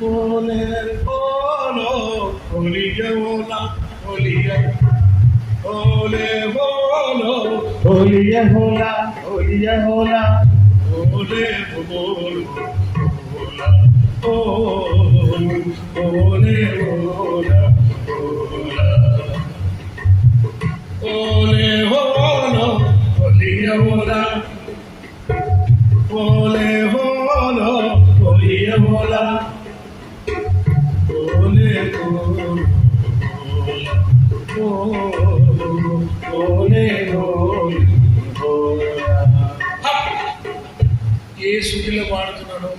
Ole, olo, olilla, ola, olilla. Ole, olo, olilla, ola, olilla, ola. Ole, olo, ola, ole, ola, ola. Ole, olo, olilla, ola. Ole, olo, olilla, ola. ఏ శృతిలో పాడుతున్నానో,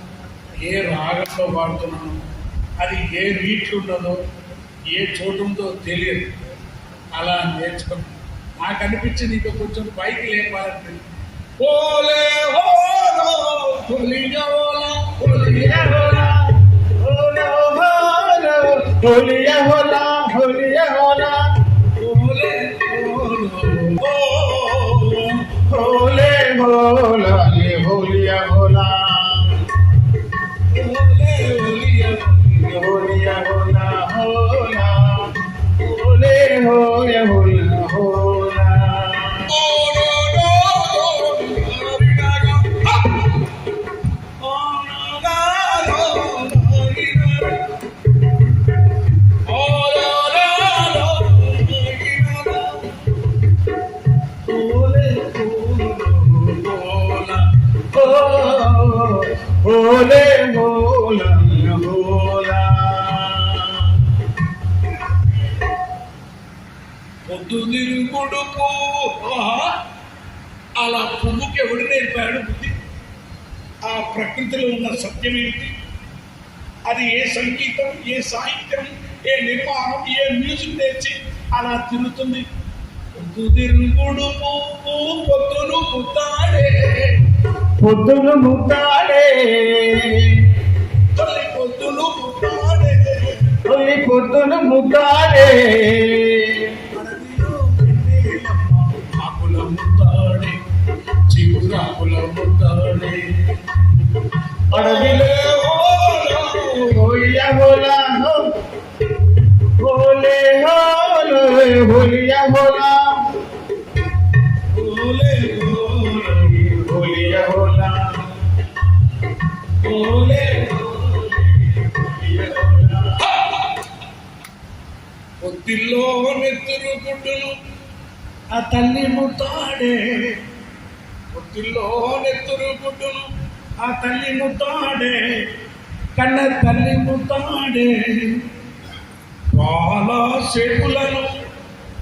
ఏ రాగంలో పాడుతున్నానో, అది ఏ రీట్లు ఉన్నదో, ఏ చోటు ఉందో తెలియదు. అలా నేర్చుకుని నాకు అనిపించింది ఇంకా కొంచెం పైకి లేపాలంటే ఓలే ఓలో ఒలియా ఓలా ఒలియా ఓలా ఓలో ఓలో ఒలియా ఓలా ఒలియా ఓలా ఓలే ఓలో ఓలే ఓలా ఒలియా ఓలా ఓలే ఒలియా ఒలియా ఓలా ఓలా ఓలే ఓలే Ola Ola Ole hola hola పొద్దునిరుగుడుకు అలా పువ్వుకి ఎవడు నేర్పాడు బుద్ధి? ఆ ప్రకృతిలో ఉన్న సత్యం ఏమిటి? అది ఏ సంగీతం, ఏ సాహిత్యం, ఏ నిర్మాణం, ఏ మ్యూజిక్ నేర్చి అలా తిరుగుతుంది? పొద్దునిరుగుడు పువ్వు పొద్దును ముద్దాడే పొద్దును ముద్దాడే తొలి పొద్దును ముద్దాడే తొలి పొద్దును ముద్దాడే ఆకుల ముద్దాడే చిగురాకుల ముద్దాడే అడవిలో హోలియా హోలా హోలే హోలే హోలియా హోలా హోలే హోలియా హోలా హోలే పొత్తిల్లో నెత్తురు గుడ్డును ఆ తల్లి ముద్దాడే పొత్తిల్లో నెత్తురు గుడ్డును ఆ తల్లి ముద్దాడే కన్న తల్లి ముద్దాడే పాల సేపులను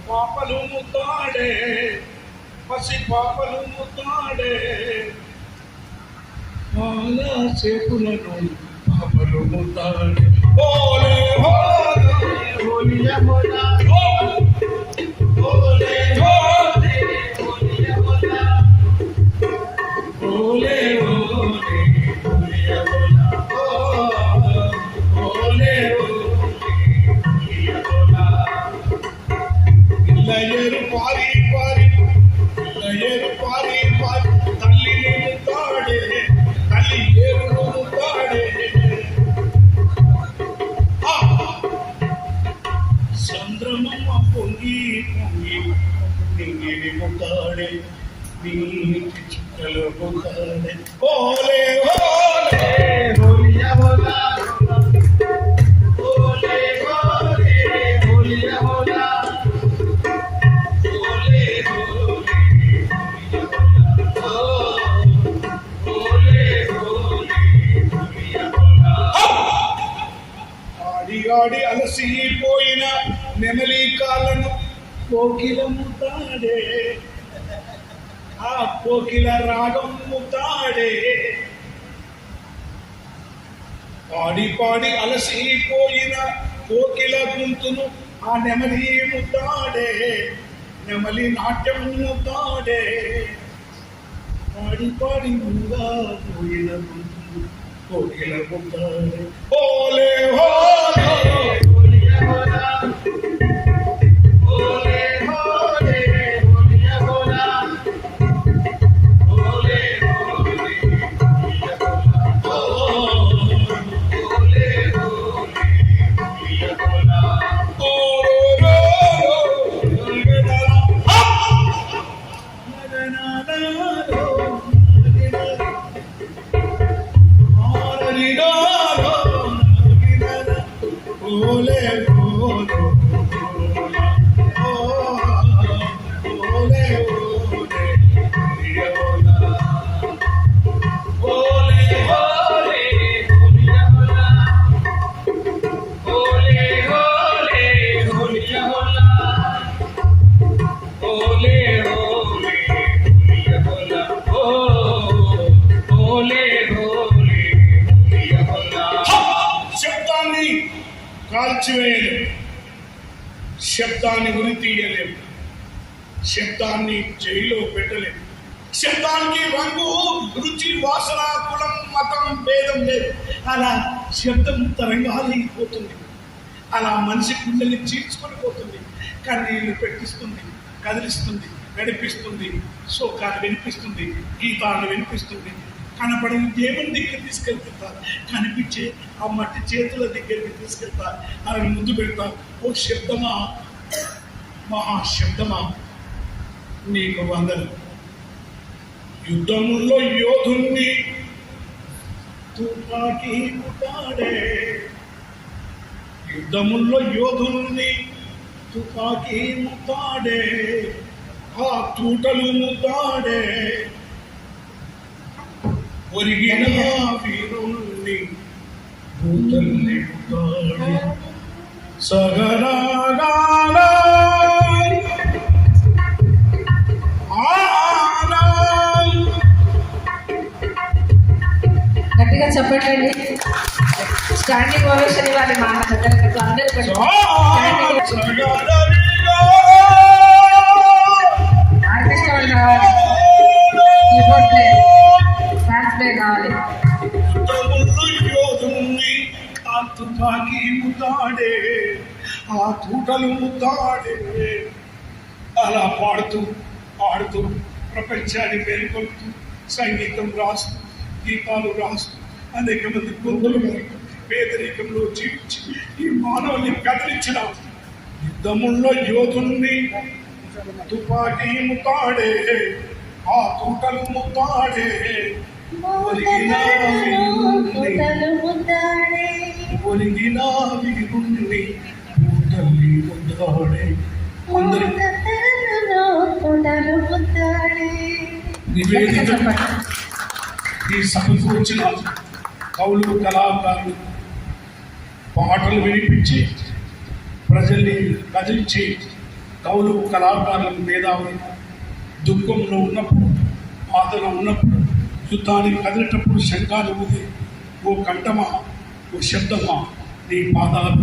పాపలు ముద్దాడే పసి పాపలు ముద్దాడే పాల సేపులను పాపలు ముద్దాడే ఓలే హోలియా హోలా ఓలే హోలే హోలియా హోలా ఓలే హోలియా హోలా ఓలే హోలియా హోలా ఇల్లయేరు పారి పారి ఇల్లయేరు పారి పారి తల్లిని ముద్దాడే తల్లి ఏరును ముద్దాడే చంద్రమమ్మ పొంగి పొంగి నింగిని ముద్దాడే నీటి చుక్కలు ముద్దాడే ఓలే ఓలే హోలియా హోలా ఓలే ఓలే హోలియా హోలా ఓలే ఓలే ఓలే హోలియా హోలా ఆడి ఆడి అలసిపోయిన నెమలి కాళ్ళను కోకిల ముద్దాడే ఆ కోకిల రాగం ముద్దాడే పాడి పాడి అలసిపోయిన కోకిల గొంతును ఆ నెమలి ముద్దాడే నెమలి నాట్యం ముద్దాడే పాడి పాడి ముంగా పోయిన గొంతును కోకిల ముద్దాడే ఓలే హోలే హోలియా హోలా ఓలే హోలే హోలియా హోలా ఓలే హోలే హోలియా హోలా ఓలే హోలే కాల్చివేయలేము, శబ్దాన్ని ఉరి తీయలేము, శబ్దాన్ని జైల్లో పెట్టలేము. శబ్దానికి రంగు, రుచి, వాసన, కులం, మతం, భేదం లేదు. అలా శబ్దం తరంగాలైపోతుంది. అలా మనిషి గుండెని చీల్చుకొని పోతుంది. కన్నీళ్లు పెట్టిస్తుంది, కదిలిస్తుంది, నడిపిస్తుంది, శోకాన్ని వినిపిస్తుంది, గీతాన్ని వినిపిస్తుంది. కనపడిన దేవుని దగ్గర తీసుకెళ్తారు, కనిపించే ఆ మట్టి చేతుల దగ్గరికి తీసుకెళ్తారు, అలా ముందు పెడతారు. ఓ శబ్దమా, మహాశబ్దమా, నీకు వందలు. యుద్ధముల్లో యోధుణ్ణి తుపాకీ ముట్టాడే, యుద్ధముల్లో యోధుణ్ణి తుపాకీ ముట్టాడే, ఆ తూటలు ముద్దాడే. ఒరిగిన వీరుణ్ణి భూతల్లి ముద్దాడే. సగరాగాల గట్టిగా చెప్పండి. స్టాండింగ్ ఓవేషన్ ఇవ్వాలి మా అందరూ. ఆర్కెస్ట్రా వాళ్ళు రావాలి, కీబోర్డ్ ప్లే, డాన్స్ ప్లే కావాలి. ఆ తుపాకీ ముద్దాడే, ఆ తూటలు ముద్దాడే. అలా పాడుతూ పాడుతూ ప్రపంచాన్ని పేర్కొంటూ సంగీతం రాస్తూ గీతాలు రాస్తూ అనేక మంది గొంతులు పేదరికంలో జీవించి ఈ మానవుని కదిలించిన యుద్ధముల్లో యోధుల్ని తుపాకీ ముతాడే, ఆ తూటలు ముతాడే. ఒరిగిన వీరుణ్ణి తల్లి ముద్దాడే. నివేదిక ఈ సభకు వచ్చిన కవులు, కళాకారులు పాటలు వినిపించి ప్రజల్ని కదిలించి, కవులు, కళాకారులకు మేధావులు దుఃఖంలో ఉన్నప్పుడు, బాధలో ఉన్నప్పుడు, యుద్ధానికి కదిలేటప్పుడు శంఖాలు ఊది, ఓ కంఠమా, ఓ శబ్దమా, నీ పాదాలు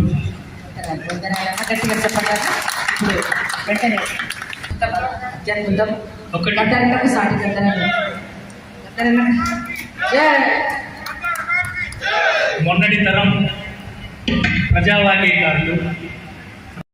గట్టిగా చెప్పండి. వెంటనే గద్దరకు సాటి మొన్నటి తరం ప్రజావాణికారులు